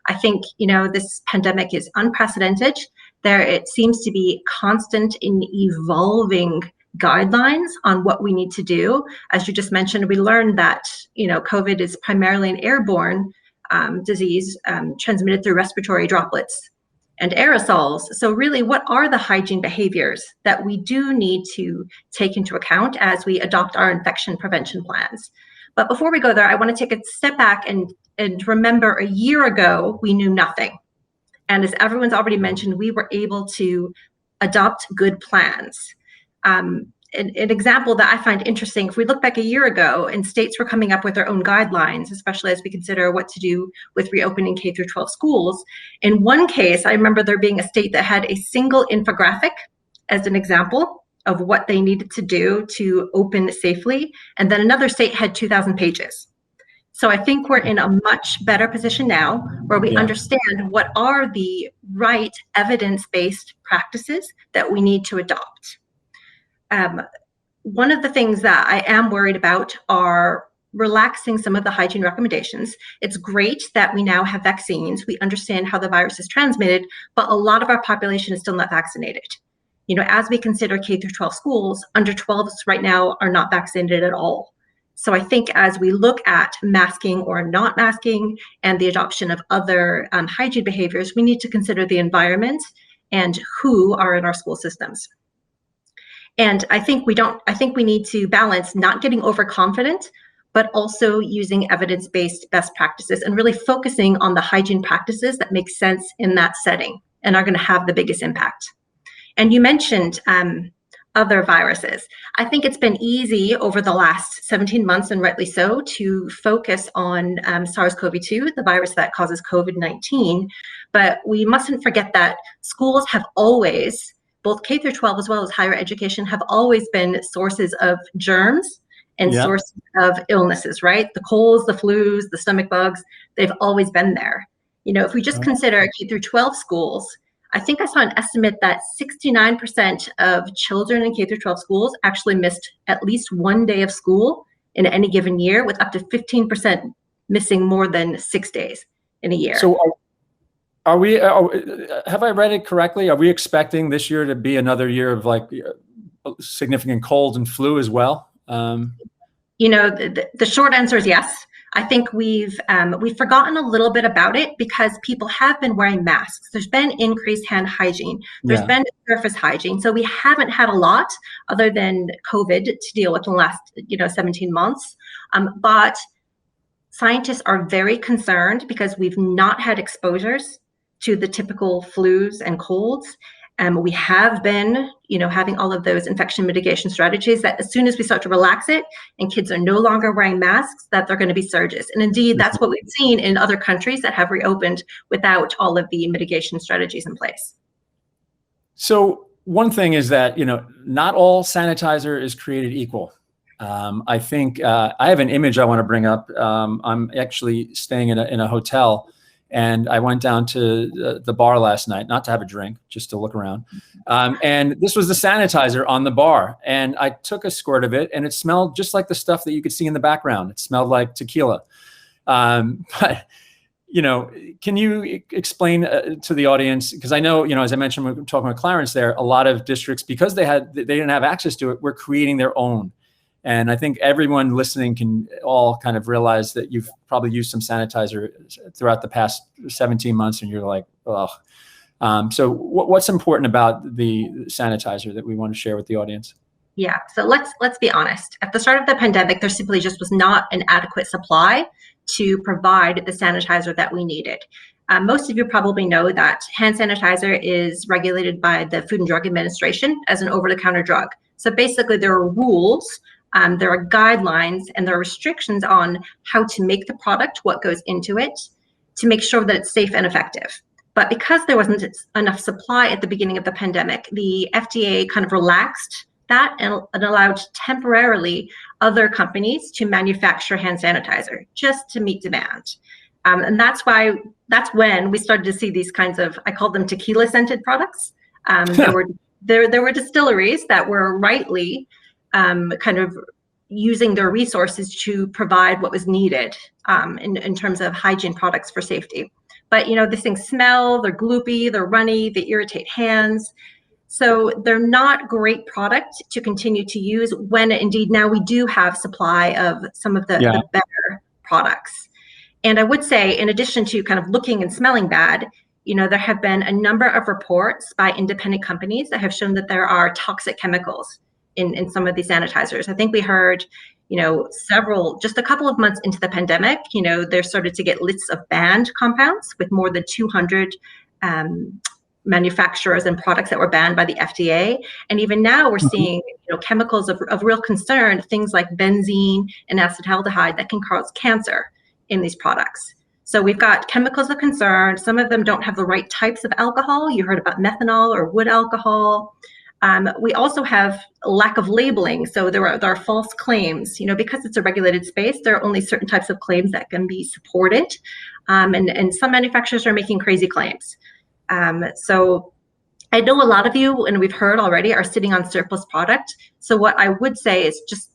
I think, this pandemic is unprecedented. It seems to be constant in evolving guidelines on what we need to do. As you just mentioned, we learned that, COVID is primarily an airborne disease transmitted through respiratory droplets and aerosols. So really, what are the hygiene behaviors that we do need to take into account as we adopt our infection prevention plans? But before we go there, I want to take a step back and remember a year ago, we knew nothing. And as everyone's already mentioned, we were able to adopt good plans. An example that I find interesting, if we look back a year ago and states were coming up with their own guidelines, especially as we consider what to do with reopening K through 12 schools. In one case, I remember there being a state that had a single infographic as an example of what they needed to do to open safely. And then another state had 2,000 pages. So I think we're in a much better position now where we understand what are the right evidence-based practices that we need to adopt. One of the things that I am worried about are relaxing some of the hygiene recommendations. It's great that we now have vaccines. We understand how the virus is transmitted, but a lot of our population is still not vaccinated. You know, as we consider K through 12 schools, under 12s right now are not vaccinated at all. So I think as we look at masking or not masking and the adoption of other hygiene behaviors, we need to consider the environment and who are in our school systems. And I think we need to balance not getting overconfident, but also using evidence-based best practices and really focusing on the hygiene practices that make sense in that setting and are going to have the biggest impact. And you mentioned other viruses. I think it's been easy over the last 17 months, and rightly so, to focus on SARS-CoV-2, the virus that causes COVID-19. But we mustn't forget that schools have always, both K through 12 as well as higher education, have always been sources of germs and sources of illnesses, right? The colds, the flus, the stomach bugs, they've always been there. You know, if we just consider K through 12 schools, I think I saw an estimate that 69% of children in K through 12 schools actually missed at least one day of school in any given year, with up to 15% missing more than 6 days in a year. So have I read it correctly? Are we expecting this year to be another year of like significant cold and flu as well? You know, the short answer is yes. I think we've forgotten a little bit about it because people have been wearing masks. There's been increased hand hygiene. There's been surface hygiene. So we haven't had a lot other than COVID to deal with in the last 17 months. But scientists are very concerned because we've not had exposures to the typical flus and colds. We have been, having all of those infection mitigation strategies that as soon as we start to relax it and kids are no longer wearing masks, that they're going to be surges. And indeed, that's what we've seen in other countries that have reopened without all of the mitigation strategies in place. So one thing is that, not all sanitizer is created equal. I think I have an image I want to bring up. I'm actually staying in a hotel. And I went down to the bar last night, not to have a drink, just to look around. And this was the sanitizer on the bar. And I took a squirt of it, and it smelled just like the stuff that you could see in the background. It smelled like tequila. But, can you explain to the audience, because I know, as I mentioned, we were talking with Clarence there, a lot of districts, because they didn't have access to it, were creating their own. And I think everyone listening can all kind of realize that you've probably used some sanitizer throughout the past 17 months and you're like, oh. So what's important about the sanitizer that we want to share with the audience? Yeah, so let's be honest. At the start of the pandemic, there simply just was not an adequate supply to provide the sanitizer that we needed. Most of you probably know that hand sanitizer is regulated by the Food and Drug Administration as an over-the-counter drug. So basically there are rules, there are guidelines, and there are restrictions on how to make the product, what goes into it, to make sure that it's safe and effective. But because there wasn't enough supply at the beginning of the pandemic, the FDA kind of relaxed that and allowed temporarily other companies to manufacture hand sanitizer just to meet demand. And that's when we started to see these kinds of, I call them tequila scented products. There were distilleries that were rightly kind of using their resources to provide what was needed in terms of hygiene products for safety. But these things smell, they're gloopy, they're runny, they irritate hands. So they're not great product to continue to use when indeed now we do have supply of some of the better products. And I would say, in addition to kind of looking and smelling bad, there have been a number of reports by independent companies that have shown that there are toxic chemicals in some of these sanitizers. I think we heard, just a couple of months into the pandemic, there started to get lists of banned compounds with more than 200 manufacturers and products that were banned by the FDA. And even now we're seeing chemicals of real concern, things like benzene and acetaldehyde that can cause cancer in these products. So we've got chemicals of concern. Some of them don't have the right types of alcohol. You heard about methanol or wood alcohol. We also have a lack of labeling. So there are false claims, because it's a regulated space, there are only certain types of claims that can be supported. And some manufacturers are making crazy claims. So I know a lot of you, and we've heard already, are sitting on surplus product. So what I would say is just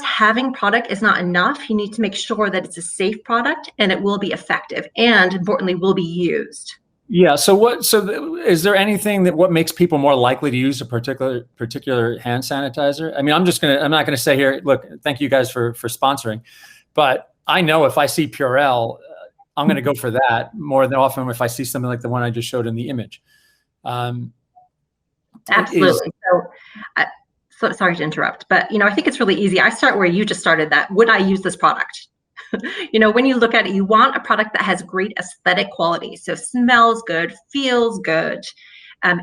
having product is not enough. You need to make sure that it's a safe product and it will be effective and, importantly, will be used. Yeah. So is there anything what makes people more likely to use a particular hand sanitizer? I mean, I'm not going to say here, look, thank you guys for sponsoring, but I know if I see Purell, I'm going to go for that more than often if I see something like the one I just showed in the image. Absolutely. So sorry to interrupt, but I think it's really easy. I start where you just started. That would I use this product? When you look at it, you want a product that has great aesthetic quality. So smells good, feels good,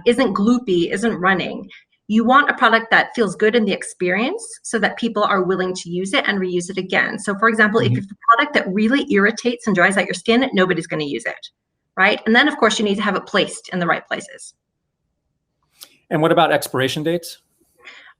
isn't gloopy, isn't running. You want a product that feels good in the experience so that people are willing to use it and reuse it again. So for example, if it's a product that really irritates and dries out your skin, nobody's going to use it, right? And then of course you need to have it placed in the right places. And what about expiration dates?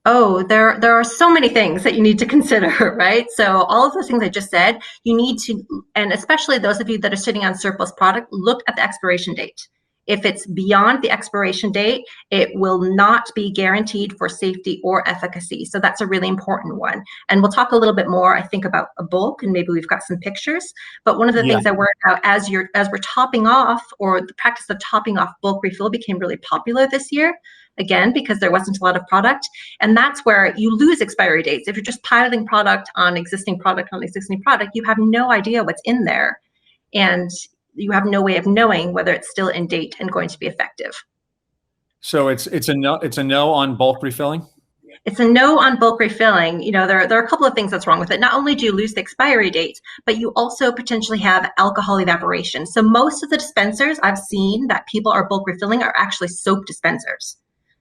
Oh, there are so many things that you need to consider, right? So all of those things I just said, you need to, and especially those of you that are sitting on surplus product, look at the expiration date. If it's beyond the expiration date, it will not be guaranteed for safety or efficacy. So that's a really important one. And we'll talk a little bit more, I think, about a bulk, and maybe we've got some pictures. But one of the things I worry about as we're topping off, or the practice of topping off bulk refill became really popular this year, again, because there wasn't a lot of product. And that's where you lose expiry dates. If you're just piling product on existing product, you have no idea what's in there. And you have no way of knowing whether it's still in date and going to be effective. So it's a no on bulk refilling? It's a no on bulk refilling. There are a couple of things that's wrong with it. Not only do you lose the expiry date, but you also potentially have alcohol evaporation. So most of the dispensers I've seen that people are bulk refilling are actually soap dispensers.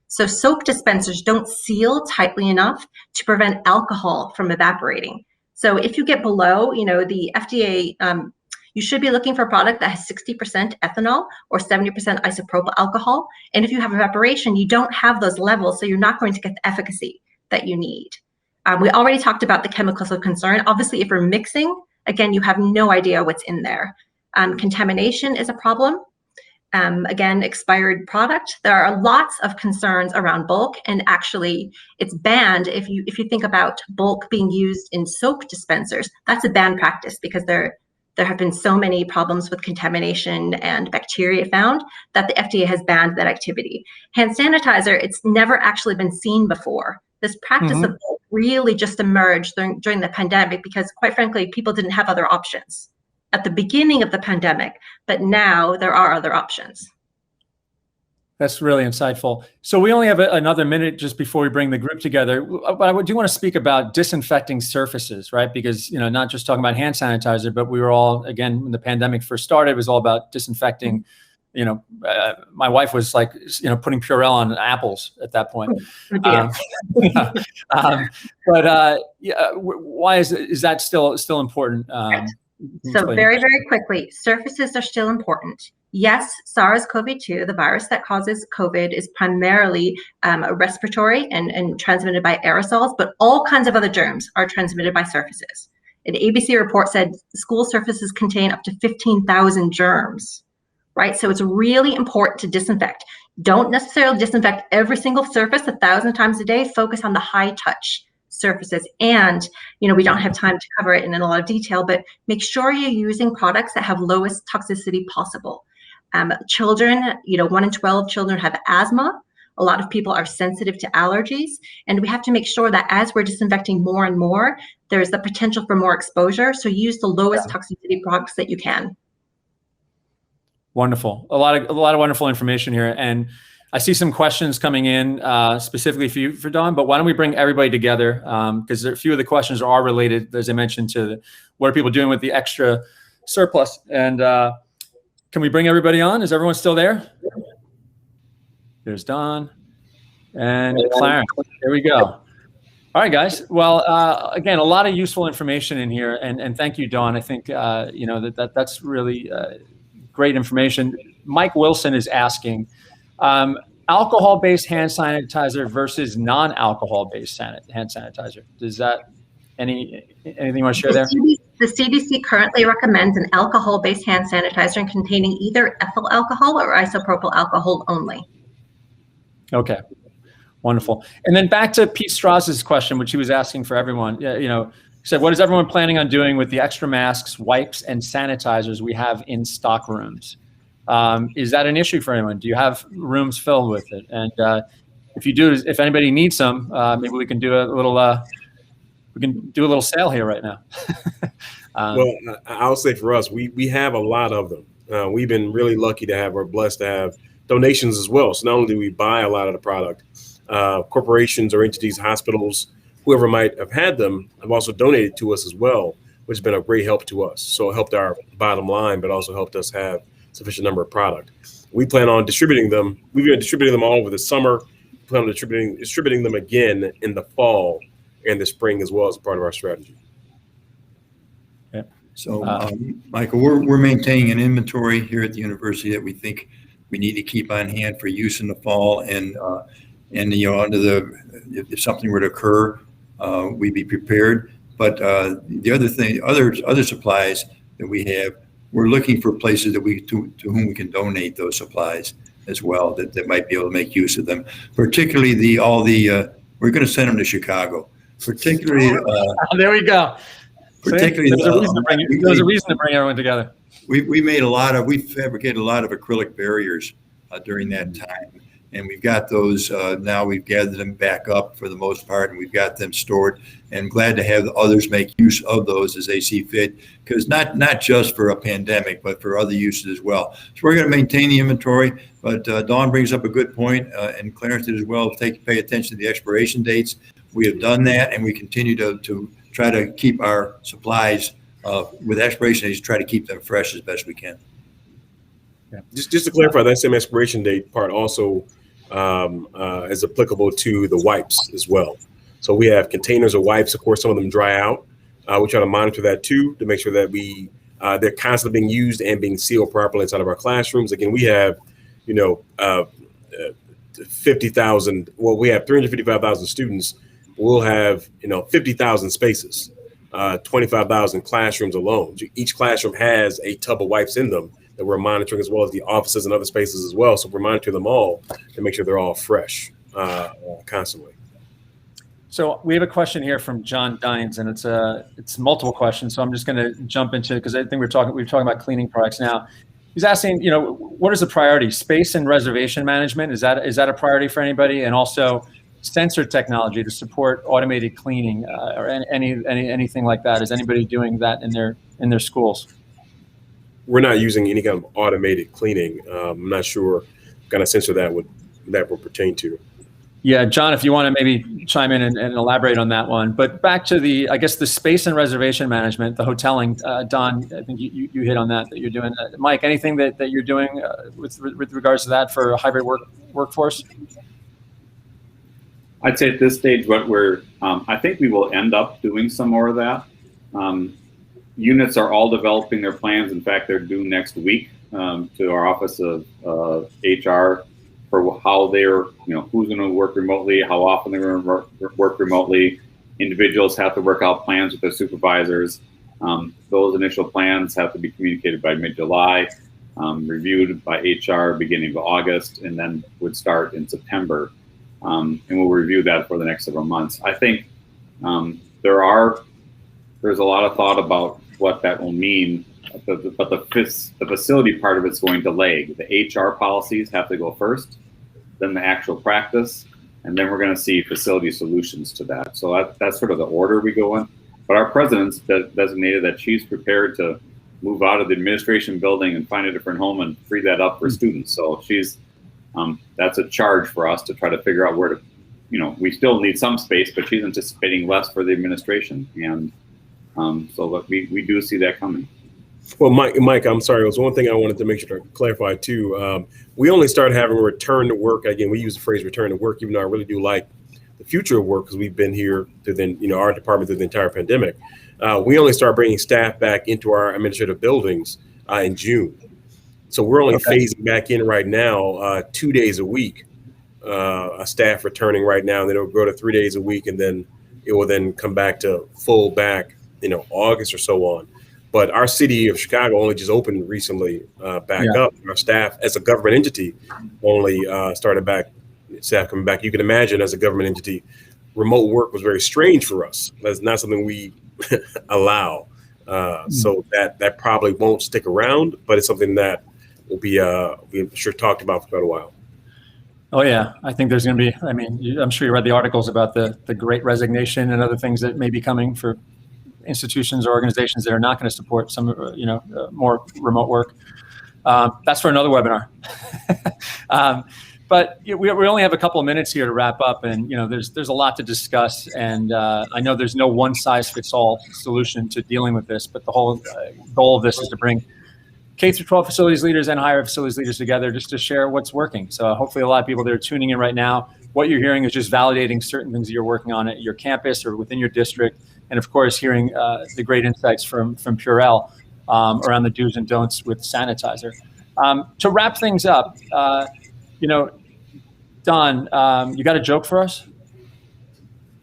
So soap dispensers don't seal tightly enough to prevent alcohol from evaporating. So if you get below, the FDA, you should be looking for a product that has 60% ethanol or 70% isopropyl alcohol. And if you have evaporation, you don't have those levels, so you're not going to get the efficacy that you need. We already talked about the chemicals of concern. Obviously, if you're mixing, again, you have no idea what's in there. Contamination is a problem. Again, expired product. There are lots of concerns around bulk, and actually it's banned. If you think about bulk being used in soap dispensers, that's a banned practice because there have been so many problems with contamination and bacteria found that the FDA has banned that activity. Hand sanitizer, it's never actually been seen before. This practice of bulk really just emerged during the pandemic because, quite frankly, people didn't have other options at the beginning of the pandemic, but now there are other options. That's really insightful. So we only have another minute just before we bring the group together. But I do want to speak about disinfecting surfaces, right? Because, not just talking about hand sanitizer, but we were all, again, when the pandemic first started, it was all about disinfecting. My wife was like, putting Purell on apples at that point. Why is that still important? So very, very quickly, surfaces are still important. Yes, SARS-CoV-2, the virus that causes COVID, is primarily respiratory and transmitted by aerosols, but all kinds of other germs are transmitted by surfaces. An ABC report said school surfaces contain up to 15,000 germs, right? So it's really important to disinfect. Don't necessarily disinfect every single surface 1,000 times a day. Focus on the high touch surfaces. And, we don't have time to cover it in a lot of detail, but make sure you're using products that have lowest toxicity possible. Children, 1 in 12 children have asthma. A lot of people are sensitive to allergies. And we have to make sure that as we're disinfecting more and more, there's the potential for more exposure. So use the lowest toxicity products that you can. Wonderful. A lot of wonderful information here. And I see some questions coming in specifically for Dawn, but why don't we bring everybody together? Because a few of the questions are related, as I mentioned, to what are people doing with the extra surplus. And can we bring everybody on? Is everyone still there? There's Don and Clarence. There we go. All right, guys. Well, again, a lot of useful information in here, and thank you, Dawn. I think that's really great information. Mike Wilson is asking, alcohol-based hand sanitizer versus non-alcohol-based hand sanitizer. Does that anything you want to share there? The CDC currently recommends an alcohol-based hand sanitizer containing either ethyl alcohol or isopropyl alcohol only. Okay. Wonderful. And then back to Pete Strauss's question, which he was asking for everyone. He said, what is everyone planning on doing with the extra masks, wipes, and sanitizers we have in stock rooms? Is that an issue for anyone? Do you have rooms filled with it? And if you do, if anybody needs some, maybe we can do a little sale here right now. Well, I'll say for us, we have a lot of them. We've been really lucky to have, or blessed to have donations as well. So not only do we buy a lot of the product, corporations or entities, hospitals, whoever might have had them, have also donated to us as well, which has been a great help to us. So it helped our bottom line, but also helped us have sufficient number of product. We plan on distributing them. We've been distributing them all over the summer. We plan on distributing them again in the fall and the spring as well as part of our strategy. Yeah. So, Michael, we're maintaining an inventory here at the university that we think we need to keep on hand for use in the fall, and if something were to occur, we'd be prepared. But the other thing, other supplies that we have, we're looking for places that to whom we can donate those supplies as well, that might be able to make use of them. Particularly we're going to send them to Chicago. Particularly, there we go. Particularly, there's a reason to bring everyone together. We fabricated a lot of acrylic barriers during that time. And we've got those, now we've gathered them back up for the most part, and we've got them stored, and glad to have others make use of those as they see fit, because not just for a pandemic, but for other uses as well. So we're going to maintain the inventory, but Dawn brings up a good point, and Clarence did as well, pay attention to the expiration dates. We have done that, and we continue to try to keep our supplies with expiration dates, try to keep them fresh as best we can. Yeah. Just to clarify, that same expiration date part also is applicable to the wipes as well. So we have containers of wipes. Of course, some of them dry out. We try to monitor that too, to make sure that they're constantly being used and being sealed properly inside of our classrooms. Again, we have, 50,000. Well, we have 355,000 students. We'll have 50,000 spaces, 25,000 classrooms alone. Each classroom has a tub of wipes in them that we're monitoring, as well as the offices and other spaces as well. So we're monitoring them all to make sure they're all fresh constantly. So we have a question here from John Dines, and it's multiple questions. So I'm just going to jump into it because I think we're talking about cleaning products now. He's asking, what is the priority? Space and reservation management, is that a priority for anybody? And also sensor technology to support automated cleaning or anything like that. Is anybody doing that in their schools? We're not using any kind of automated cleaning. I'm not sure what kind of sensor that would pertain to. Yeah, John, if you want to maybe chime in and elaborate on that one. But back to the space and reservation management, the hoteling. Don, I think you hit on that you're doing. Mike, anything that you're doing with regards to that for a hybrid workforce? I'd say at this stage, I think we will end up doing some more of that. Units are all developing their plans. In fact, they're due next week to our Office of HR for how they're, who's going to work remotely, how often they're going to work remotely. Individuals have to work out plans with their supervisors. Those initial plans have to be communicated by mid-July, reviewed by HR beginning of August, and then would start in September. And we'll review that for the next several months. I think there's a lot of thought about what that will mean, but the facility part of it's going to lag. The HR policies have to go first, then the actual practice, and then we're going to see facility solutions to that. So that's sort of the order we go in. But our president's designated that she's prepared to move out of the administration building and find a different home and free that up for students. So that's a charge for us to try to figure out where to, we still need some space, but she's anticipating less for the administration. And so we do see that coming. Well, Mike, I'm sorry. It was one thing I wanted to make sure to clarify too. We only started having a return to work. Again, we use the phrase return to work, even though I really do like the future of work because we've been here through our department through the entire pandemic. We only start bringing staff back into our administrative buildings in June. So we're only phasing back in right now 2 days a week, a staff returning right now, and then it'll go to 3 days a week, and then it will then come back to full back, August or so on. But our city of Chicago only just opened recently back up. Our staff as a government entity only started back, staff coming back. You can imagine as a government entity, remote work was very strange for us. That's not something we allow. So that probably won't stick around, but it's something that will be, I'm sure, talked about for quite a while. Oh yeah, I think there's going to be, I'm sure you read the articles about the great resignation and other things that may be coming for institutions or organizations that are not going to support some, more remote work. That's for another webinar. But we only have a couple of minutes here to wrap up, and there's a lot to discuss. And I know there's no one size fits all solution to dealing with this, but the whole goal of this is to bring K through 12 facilities leaders and higher facilities leaders together just to share what's working. So hopefully a lot of people that are tuning in right now, what you're hearing is just validating certain things that you're working on at your campus or within your district. And of course, hearing the great insights from Purell around the do's and don'ts with sanitizer. To wrap things up, Don, you got a joke for us?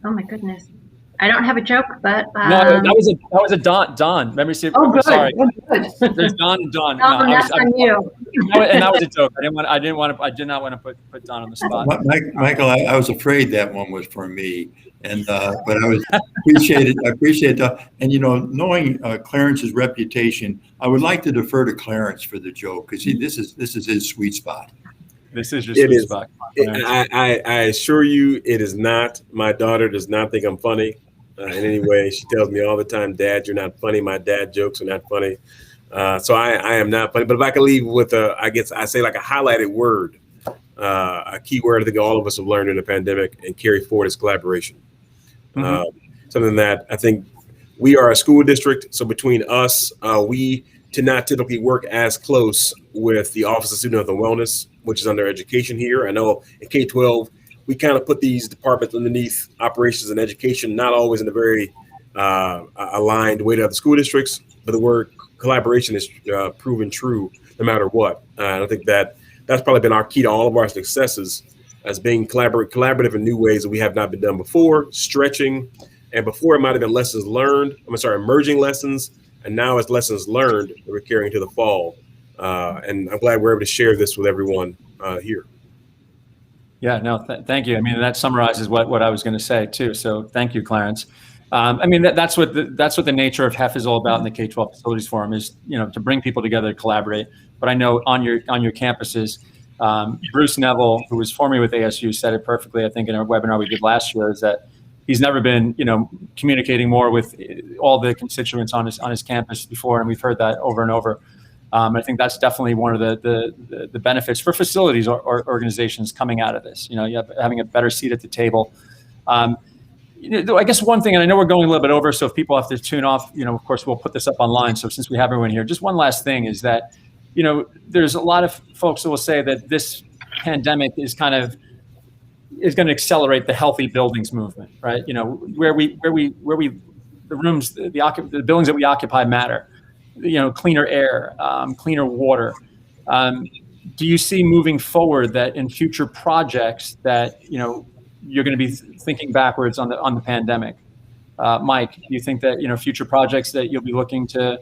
Oh my goodness. I don't have a joke, but no, that was a Don. Let me see. Oh, good. Sorry. Good. There's Don and Don. No, that's on you. And that was a joke. I did not want to put Don on the spot. Michael, I was afraid that one was for me, and but I appreciate that. And knowing Clarence's reputation, I would like to defer to Clarence for the joke because this is his sweet spot. This is your sweet spot. I assure you, it is not. My daughter does not think I'm funny in any way. She tells me all the time, "Dad, you're not funny. My dad jokes are not funny." So I am not funny. But if I could leave with I say like a highlighted word, a key word I think all of us have learned in the pandemic and carry forward is collaboration. Something that I think we are a school district. So between us, we do not typically work as close with the Office of Student Health and Wellness, which is under education here. I know in K-12, we kind of put these departments underneath operations and education, not always in a very aligned way to other school districts, but the word collaboration is proven true no matter what. And I think that's probably been our key to all of our successes as being collaborative in new ways that we have not been done before, stretching. And before it might have been lessons learned, emerging lessons. And now it's lessons learned that we're carrying to the fall. And I'm glad we're able to share this with everyone here. Yeah, no, thank you. That summarizes what I was going to say too. So thank you, Clarence. That's what the nature of HEF is all about in the K-12 Facilities Forum is, to bring people together to collaborate. But I know on your campuses, Bruce Neville, who was formerly with ASU, said it perfectly, I think, in a webinar we did last year, is that he's never been, communicating more with all the constituents on his campus before, and we've heard that over and over. I think that's definitely one of the benefits for facilities or organizations coming out of this. Having a better seat at the table. I guess one thing, and I know we're going a little bit over, so if people have to tune off, of course we'll put this up online. So since we have everyone here, just one last thing is that, there's a lot of folks that will say that this pandemic is going to accelerate the healthy buildings movement, right? Where the rooms, the buildings that we occupy matter. Cleaner air, cleaner water. Do you see moving forward that in future projects that you're going to be thinking backwards on the pandemic? Mike, do you think that future projects that you'll be looking to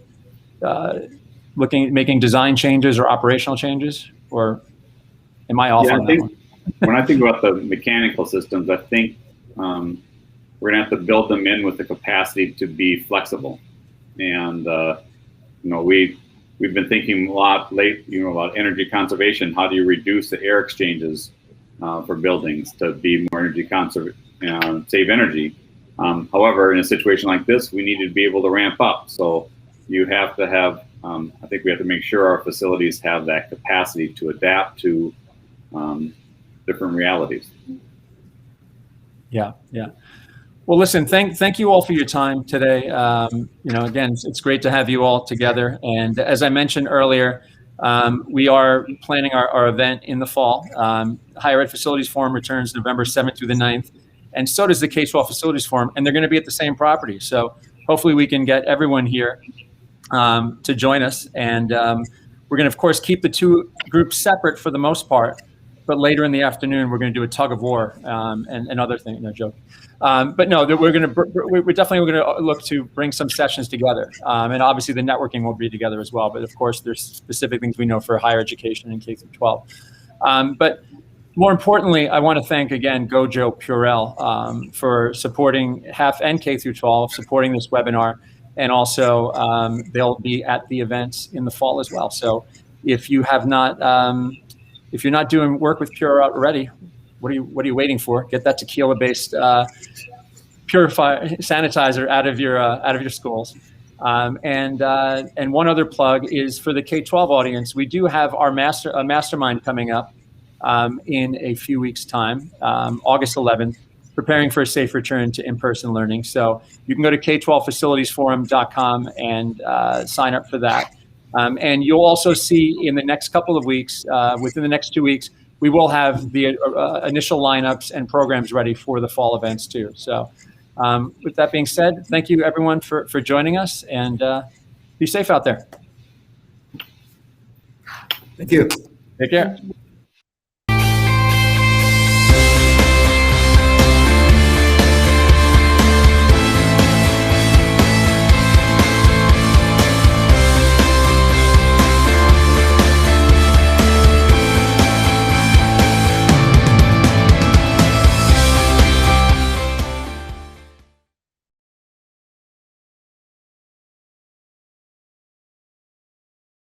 making design changes or operational changes, or am I off on that one? When I think about the mechanical systems, I think we're going to have to build them in with the capacity to be flexible. And we've been thinking a lot about energy conservation. How do you reduce the air exchanges for buildings to be more energy save energy? However, in a situation like this, we need to be able to ramp up. So you have to have, I think we have to make sure our facilities have that capacity to adapt to different realities. Yeah. Well, listen, thank you all for your time today. Again, it's great to have you all together. And as I mentioned earlier, we are planning our event in the fall. Higher Ed Facilities Forum returns November 7th through the 9th, and so does the K-12 Facilities Forum, and they're going to be at the same property. So hopefully we can get everyone here to join us. And we're going to, of course, keep the two groups separate for the most part. But later in the afternoon, we're going to do a tug of war and other things. No joke. But no, we're definitely going to look to bring some sessions together. And obviously the networking will be together as well. But of course, there's specific things we know for higher education and K through 12. But more importantly, I want to thank again GOJO Purell for supporting HEF and K through 12, supporting this webinar, and also they'll be at the events in the fall as well. So if you have not if you're not doing work with Purell already, what are you waiting for? Get that tequila-based sanitizer out of your schools. And one other plug is for the K-12 audience. We do have our mastermind coming up in a few weeks' time, August 11th, preparing for a safe return to in-person learning. So you can go to k12facilitiesforum.com and sign up for that. And you'll also see in the next couple of weeks, within the next 2 weeks, we will have the initial lineups and programs ready for the fall events too. So with that being said, thank you everyone for joining us, and be safe out there. Thank you. Take care.